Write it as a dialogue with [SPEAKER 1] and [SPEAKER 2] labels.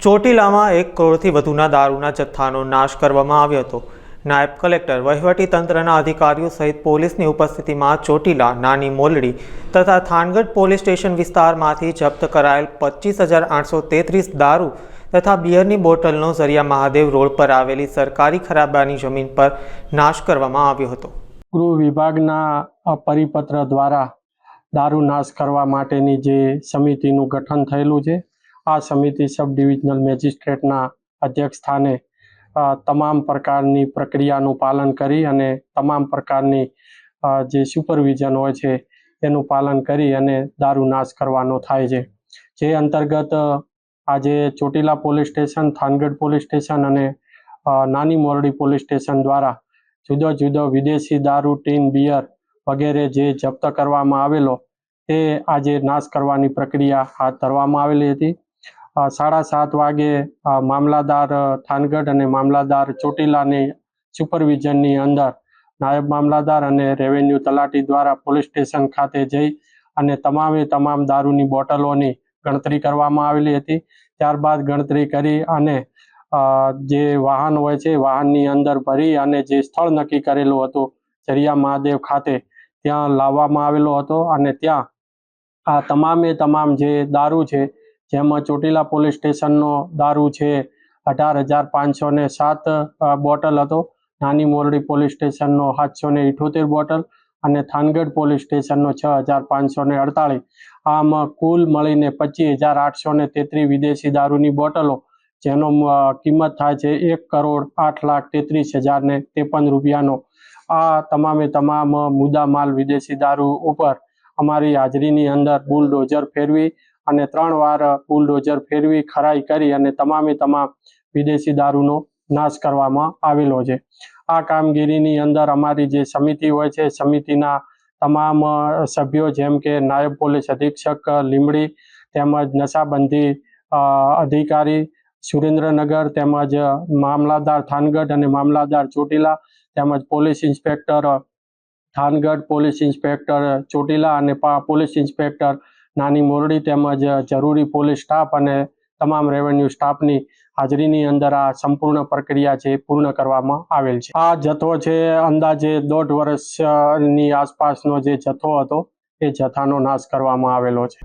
[SPEAKER 1] ચોટીલામાં 1 કરોડથી વધુના દારૂના જથ્થાનો નાશ કરવામાં આવ્યો હતો। નાયબ કલેક્ટર, વહીવટી તંત્રના અધિકારીઓ સહિત પોલીસની ઉપસ્થિતિમાં ચોટીલા, નાની મોલડી તથા થાનગઢ પોલીસ સ્ટેશન વિસ્તારમાંથી જપ્ત કરાયેલ 25,833 દારૂ તથા બિયરની બોટલનો ઝરિયા મહાદેવ રોડ પર આવેલી સરકારી ખરાબાની જમીન પર નાશ કરવામાં આવ્યો હતો।
[SPEAKER 2] ગૃહ વિભાગના પરિપત્ર દ્વારા દારૂ નાશ કરવા માટેની જે સમિતિનું ગઠન થયેલું છે, આ સમિતિ સબ ડિવિઝનલ મેજિસ્ટ્રેટના અધ્યક્ષ સ્થાને તમામ પ્રકારની પ્રક્રિયાનું પાલન કરી અને તમામ પ્રકારની જે સુપરવિઝન હોય છે એનું પાલન કરી અને દારૂ નાશ કરવાનો થાય છે। જે અંતર્ગત આજે Chotila police station, Thangadh police station અને નાની મોરડી પોલીસ સ્ટેશન દ્વારા જુદો જુદો વિદેશી દારૂ, ટીન, બિયર વગેરે જે જપ્ત કરવામાં આવેલો તે આજે નાશ કરવાની પ્રક્રિયા હાથ ધરવામાં આવેલી હતી। 7:30 વાગે મામલાદાર થાનગઢ અને મામલાદાર ચોટીલાની સુપરવિઝનની અંદર નાયબ મામલાદાર અને રેવન્યુ તલાટી દ્વારા પોલીસ સ્ટેશન ખાતે જઈ અને તમામ દારૂની બોટલોની ગણતરી કરવામાં આવેલી હતી। ત્યારબાદ ગણતરી કરી અને જે વાહન હોય છે વાહનની અંદર ભરી અને જે સ્થળ નક્કી કરેલું હતું ઝરિયા મહાદેવ ખાતે ત્યાં લાવવામાં આવેલો હતો અને ત્યાં આ તમામ જે દારૂ છે, જેમાં ચોટીલા પોલીસ સ્ટેશનનો દારૂ છે 18,507 બોટલ હતો, નાની મોરડી પોલીસ સ્ટેશનનો 778 બોટલ અને થાનગઢ પોલીસ સ્ટેશનનો 6,548, આમ કુલ મળીને 25,833 વિદેશી દારૂની બોટલો, જેનો કિંમત થાય છે 1,08,33,053 રૂપિયાનો। આ તમામ મુદ્દા માલ વિદેશી દારૂ ઉપર અમારી હાજરીની અંદર બુલડોઝર ફેરવી અને 3 વાર બુલડોઝર ફેરવી ખરાઈ કરી અને તમામ વિદેશી દારૂનો નાશ કરવામાં આવેલો છે। આ કામગીરીની અંદર અમારી જે સમિતિ હોય છે, સમિતિના તમામ સભ્યો જેમ કે નાયબ પોલીસ અધિક્ષક લીંબડી તેમજ નશાબંધી અધિકારી સુરેન્દ્રનગર તેમજ મામલાદાર થાનગઢ અને મામલાદાર ચોટીલા તેમજ police inspector Thangadh, police inspector Chotila અને પોલીસ ઇન્સ્પેક્ટર નાની મોરડી તેમજ જરૂરી પોલીસ સ્ટાફ અને તમામ રેવન્યુ સ્ટાફની હાજરીની અંદર આ સંપૂર્ણ પ્રક્રિયા છે પૂર્ણ કરવામાં આવેલ છે। આ જથ્થો છે અંદાજે 1.5 વર્ષની આસપાસનો જે જથ્થો હતો એ જથ્થાનો નાશ કરવામાં આવેલો છે।